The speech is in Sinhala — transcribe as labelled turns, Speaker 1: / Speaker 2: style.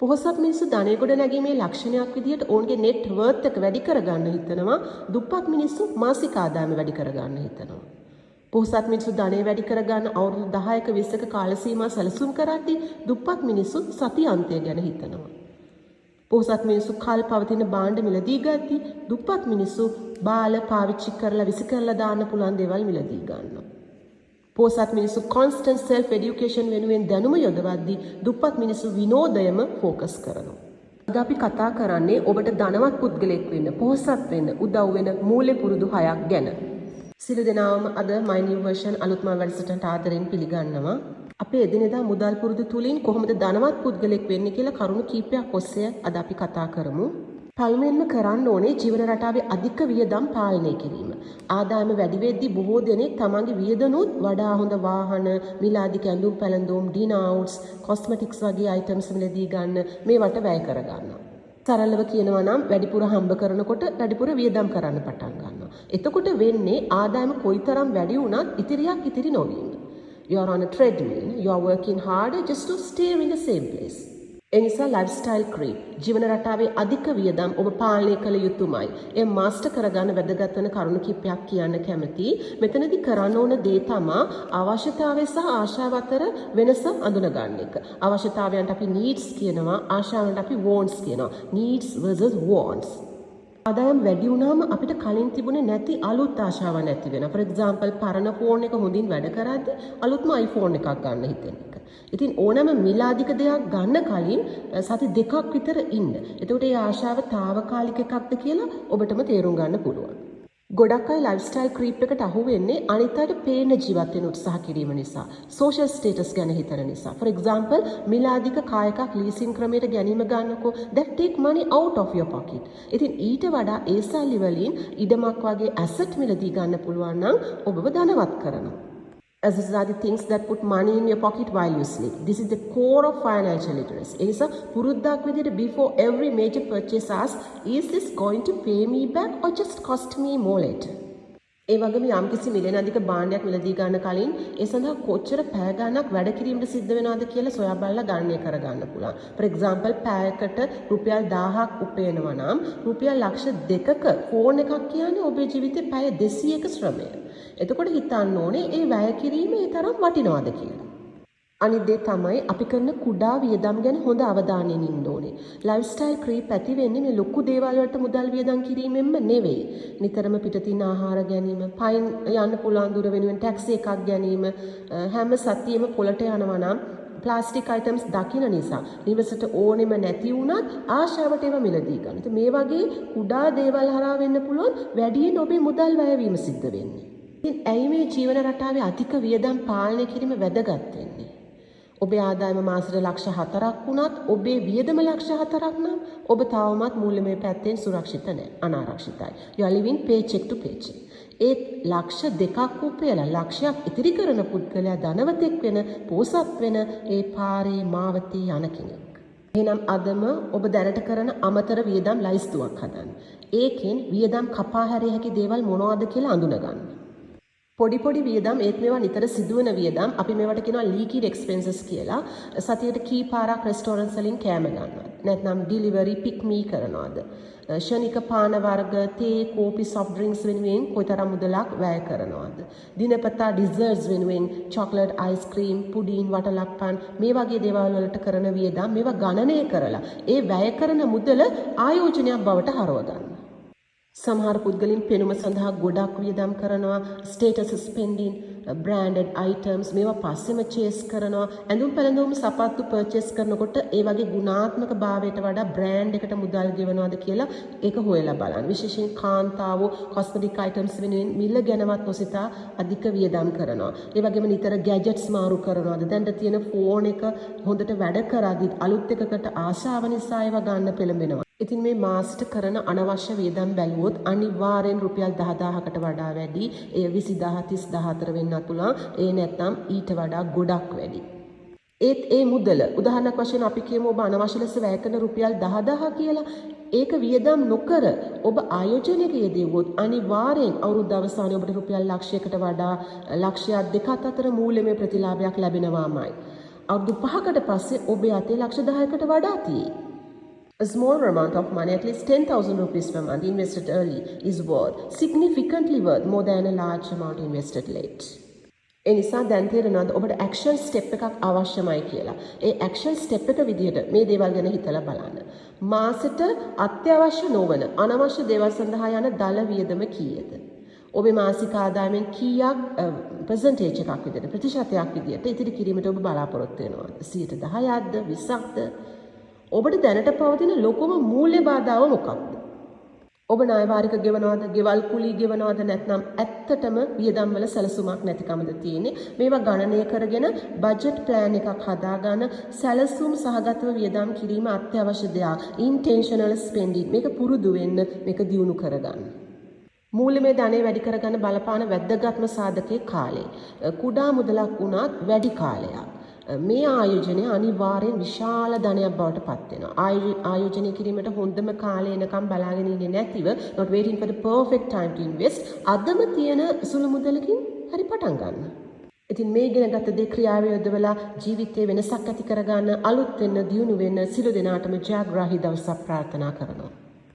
Speaker 1: පොහොසත් මිනිස්සු ධනය ගොඩ නැගීමේ ලක්ෂණයක් විදිහට ඔවුන්ගේ net worth එක වැඩි කරගන්න හිතනවා. දුප්පත් මිනිස්සු මාසික ආදායම වැඩි කරගන්න හිතනවා. පොහොසත් මිනිස්සු ධනය වැඩි කරගන්න අවුරුදු 10ක 20ක කාල සීමා සැලසුම් කරද්දී දුප්පත් මිනිස්සු සති අන්තය ගැන හිතනවා. පොහොසත් මිනිස්සු කල් පවතින භාණ්ඩ මිලදී ගද්දී දුප්පත් මිනිස්සු බාල පාවිච්චි කරලා විසි කරලා දාන්න පුළුවන් දේවල් මිලදී ගන්නවා. පොහොසත් මිනිස්සු constant self education වෙනුවෙන් දැනුම යොදවද්දී දුප්පත් මිනිස්සු විනෝදයම ફોකස් කරනවා. අද අපි කතා කරන්නේ ඔබට ධනවත් පුද්ගලෙක් වෙන්න, පොහොසත් වෙන්න උදව් වෙන මූල්‍ය පුරුදු 6ක් ගැන. සියලු දෙනාම අද my new version අලුත්ම වැඩසටහනට ආදරෙන් පිළිගන්නවා. අපේ එදිනෙදා මුදල් පුරුදු තුලින් කොහොමද ධනවත් පුද්ගලෙක් වෙන්නේ කියලා කරුණු කීපයක් ඔස්සේ අද අපි කතා කරමු. පළමුවෙන්ම කරන්න ඕනේ ජීවන රටාවේ අධික වියදම් පාලනය කිරීම. ආදායම වැඩි වෙද්දී බොහෝ දෙනෙක් තමන්ගේ වියදනුත් වඩා හොඳ වාහන, මිලාදි කැඳුම් පැළඳුම්, ඩිනර් අවුට්ස්, කොස්මෙටික්ස් වගේ අයිටම්ස් මිලදී ගන්න මේවට වැය කර ගන්නවා. සරලව කියනවා නම් වැඩිපුර හම්බ කරනකොට වැඩිපුර වියදම් කරන්න පටන් ගන්නවා. එතකොට වෙන්නේ ආදායම කොයිතරම් වැඩි වුණත් ඉතිරියක් ඉතිරි නොවීම. You are on a treadmill. You are working harder just to stay in the same place. එනිසා lifestyle creep ජීවන රටාවේ අධික වියදම් ඔබ පාලනය කළ යුතුමයි. එය මාස්ටර් කරගන්න වැදගත් වෙන කරුණු කිහිපයක් කියන්න කැමතියි. මෙතනදී කරන්න ඕන දේ තමයි අවශ්‍යතාවය සහ ආශාව අතර වෙනස අඳුනගන්න එක. අවශ්‍යතාවයන්ට අපි needs කියනවා, ආශාවන්ට අපි wants කියනවා. Needs versus wants. ආදායම් වැඩි වුණාම අපිට කලින් තිබුණේ නැති අලුත් ආශාවන් ඇති වෙනවා. For example පරණ ෆෝන් එක හොඳින් වැඩ කරද්දී අලුත්ම iPhone එකක් ගන්න හිතෙන එක. ඉතින් ඕනෑම මිලාදික දෙයක් ගන්න කලින් සති දෙකක් විතර ඉන්න. එතකොට ඒ ආශාව తాවකාලික එකක්ද කියලා ඔබටම තේරුම් ගන්න පුළුවන්. ගොඩක් අය ලයිෆ්ස්ටයිල් ක්‍රීප් එකට අහු වෙන්නේ අනිත් අයට පේන ජීවත් වෙන උත්සාහ කිරීම නිසා, සෝෂල් ස්ටේටස් ගැන හිතන නිසා. For example මිලාදික කාර් එකක් ලීසින් ක්‍රමයට ගැනීම ගන්නකො that take money out of your pocket. ඉතින් ඊට වඩා ඒ සල්ලි වලින් ඉඩමක් වගේ ඇසට් මිලදී ගන්න පුළුවන් නම් ඔබව ධනවත් කරනවා. As these are the things that put money in your pocket while you sleep. This is the core of financial literacy. It is a පුරුද්දක් විදිහට before every major purchase ask, is this going to pay me back or just cost me more later? ඒ වගේම යම්කිසි මිලියන අධික භාණ්ඩයක් මිලදී ගන්න කලින් ඒ සඳහා කොච්චර පැය ගණනක් වැඩ කිරීමට සිද්ධ වෙනවද කියලා සොයා බලලා ගණනය කරගන්න පුළුවන්. For example පැයකට රුපියල් 1000ක් උපයනවා නම් රුපියල් ලක්ෂ 2ක ෆෝන් එකක් කියන්නේ ඔබේ ජීවිතේ පැය 200ක ශ්‍රමය. එතකොට හිතන්න ඕනේ ඒ වැය කිරීම ඒ තරම් වටිනවද කියලා. අනිත් දේ තමයි අපි කරන කුඩා වියදම් ගැන හොඳ අවධානයෙන් ඉන්න ඕනේ. ලයිෆ්ස්ටයිල් ක්‍රීප් ඇති වෙන්නේ මේ ලොකු දේවල් වලට මුදල් වියදම් කිරීමෙන්ම නෙවෙයි. නිතරම පිටතින් ආහාර ගැනීම, පයින් යන්න පුළුවන් දුර වෙනුවෙන් ටැක්සි එකක් ගැනීම, හැම සතියෙම පොළට යනවා නම් ප්ලාස්ටික් අයිටම්ස් දකින්න නිසා නිවසට ඕනෙම නැති වුණත් ආශාවට ඒවා මිලදී ගන්න. ඉතින් මේ වගේ කුඩා දේවල් හරහා වෙන්න පුළුවන් වැඩියෙන් ඔබේ මුදල් වැයවීම සිද්ධ වෙන්නේ. ඉතින් ඇයි මේ ජීවන රටාවේ අධික වියදම් පාලනය කිරීම වැදගත් වෙන්නේ? ඔබේ ආදායම මාසෙට ලක්ෂ 4ක් වුණත් ඔබේ වියදම ලක්ෂ 4ක් නම් ඔබ තවමත් මූල්‍යමය පැත්තෙන් සුරක්ෂිත නැහැ, අනාරක්ෂිතයි. You are living paycheck to paycheck. ඒ ලක්ෂ 2ක් උපයලා ලක්ෂයක් ඉතිරි කරන පුද්ගලයා ධනවතෙක් වෙන, පොහොසත් වෙන ඒ පාරේ මාවතේ යන කෙනෙක්. එහෙනම් අදම ඔබ දැනට කරන අමතර වියදම් ලයිස්තුවක් හදන්න. ඒකෙන් වියදම් කපා හැරිය හැකි දේවල් මොනවද කියලා අඳුනගන්න. පොඩි පොඩි වියදම් ඒත් මේවා නිතර සිදුවන වියදම් අපි මේවට කියනවා ලීකි එක්ස්පෙන්සස් කියලා. සතියට කී පාරක් රෙස්ටෝරන්ට්ස් වලින් කෑම ගන්නවා. නැත්නම් ඩිලිවරි පික් මී කරනවාද? ශනික පාන වර්ග, තේ, කෝපි, සොෆ්ට් ඩ්‍රින්ක්ස් වෙනුවෙන් කොයිතරම් මුදලක් වැය කරනවාද? දිනපතා ඩිසර්ට්ස් වෙනුවෙන් චොක්ලට්, අයිස්ක්‍රීම්, පුඩින්, වටලප්පන් මේ වගේ දේවල් වලට කරන වියදම් මේවා ගණනය කරලා ඒ වැය කරන මුදල ආයෝජනයක් බවට හරව ගන්න. සමහර පුද්ගලින් පෙනුම සඳහා ගොඩක් වියදම් කරනවා, ස්ටේටස් ස්පෙන්ඩින්, බ්‍රෑන්ඩඩ් අයිටම්ස් මේවා පස්සෙම චේස් කරනවා. ඇඳුම් පැළඳුම් සපත්තු පර්චේස් කරනකොට ඒ වගේ ගුණාත්මක භාවයට වඩා බ්‍රෑන්ඩ් එකට මුදල් ගෙවනවාද කියලා ඒක හොයලා බලන්න. විශේෂයෙන් කාන්තාවෝ කොස්මෙටික් අයිටම්ස් වෙනුවෙන් මිල ගැනවත් නොසිතා අධික වියදම් කරනවා. ඒ වගේම නිතර ගැජට්ස් මාරු කරනවාද? දැන් තියෙන ෆෝන් එක හොඳට වැඩ කරද්දි අලුත් එකකට ආශාව නිසා ඒවා ගන්න පෙළඹෙනවා. ඉතින් මේ මාස්ට කරන අනවශ්‍ය වියදම් බැලුවොත් අනිවාර්යෙන් රුපියල් 10000කට වඩා වැඩි. ඒ 20000 30000 වෙන්නත් පුළුවන්. ඒ නැත්නම් ඊට වඩා ගොඩක් වැඩි. ඒත් ඒ මුදල උදාහරණයක් වශයෙන් අපි කියමු ඔබ අනවශ්‍ය ලෙස වැය කරන රුපියල් 10000 කියලා. ඒක වියදම් නොකර ඔබ ආයෝජනයක යෙදුවොත් අනිවාර්යෙන් අවුරුද්ද අවසානයේ ඔබට රුපියල් ලක්ෂයකට වඩා ලක්ෂයක් දෙකත් අතර මූල්‍යමය ප්‍රතිලාභයක් ලැබෙනවාමයි. අවුරුදු 5කට පස්සේ ඔබේ අතේ ලක්ෂ 10කට වඩා තියෙයි. A small amount of money, at least 10,000 rupees per month invested early, is significantly worth more than a large amount invested late. ඒ නිසා දැන් තේරෙනවද ඔබට ඇක්ෂන් ස්ටෙප් එකක් අවශ්‍යමයි කියලා. ඒ ඇක්ෂන් ස්ටෙප් එක විදිහට මේ දේවල් ගැන හිතලා බලන්න. මාසෙට අත්‍යවශ්‍ය නොවන අනවශ්‍ය දේවල් සඳහා යන දල වියදම කීයද? ඔබේ මාසික ආදායමෙන් කීයක් පර්සන්ටේජ් එකක් විදිහට ප්‍රතිශතයක් විදිහට ඉතිරි කිරීමට ඔබ බලාපොරොත්තු වෙනවද? 10%ක්ද 20%ක්ද? ඔබට දැනට පවතින ලොකුම මූල්‍ය බාධාව මොකක්ද? ඔබ ණයවාරික ගෙවනවද, ගෙවල් කුලී ගෙවනවද, නැත්නම් ඇත්තටම වියදම් වල සැලසුමක් නැතිකමද තියෙන්නේ? මේවා ගණනය කරගෙන බජට් ප්ලෑන් එකක් හදාගන්න සැලසුම් සහගතව වියදම් කිරීම අත්‍යවශ්‍ය දෙයක්. ඉන්ටෙන්ෂනල් ස්පෙන්ඩින් මේක පුරුදු වෙන්න, මේක දියුණු කරගන්න. මූල්‍යමය ධනෙ වැඩි කරගන්න බලපාන වැදගත්ම සාධකයේ කාලය. කුඩා මුදලක් වුණත් වැඩි කාලයක්. මේ ආයෝජනය අනිවාර්යෙන් විශාල ධනයක් බවට පත් වෙනවා. ආයෝජනය කිරීමට හොඳම කාලය එනකම් බලාගෙන ඉන්නේ නැතිව not waiting for the perfect time to invest අදම තියෙන සුළු මුදලකින් හරි පටන් ගන්න. ඉතින් මේ ඉගෙන ගත්ත දේ ක්‍රියාවේ යොදවලා ජීවිතේ වෙනසක් ඇති කරගන්න, අලුත් වෙන්න, දියුණු වෙන්න සියලු දෙනාටම ජයග්‍රාහී දවසක් ප්‍රාර්ථනා කරනවා.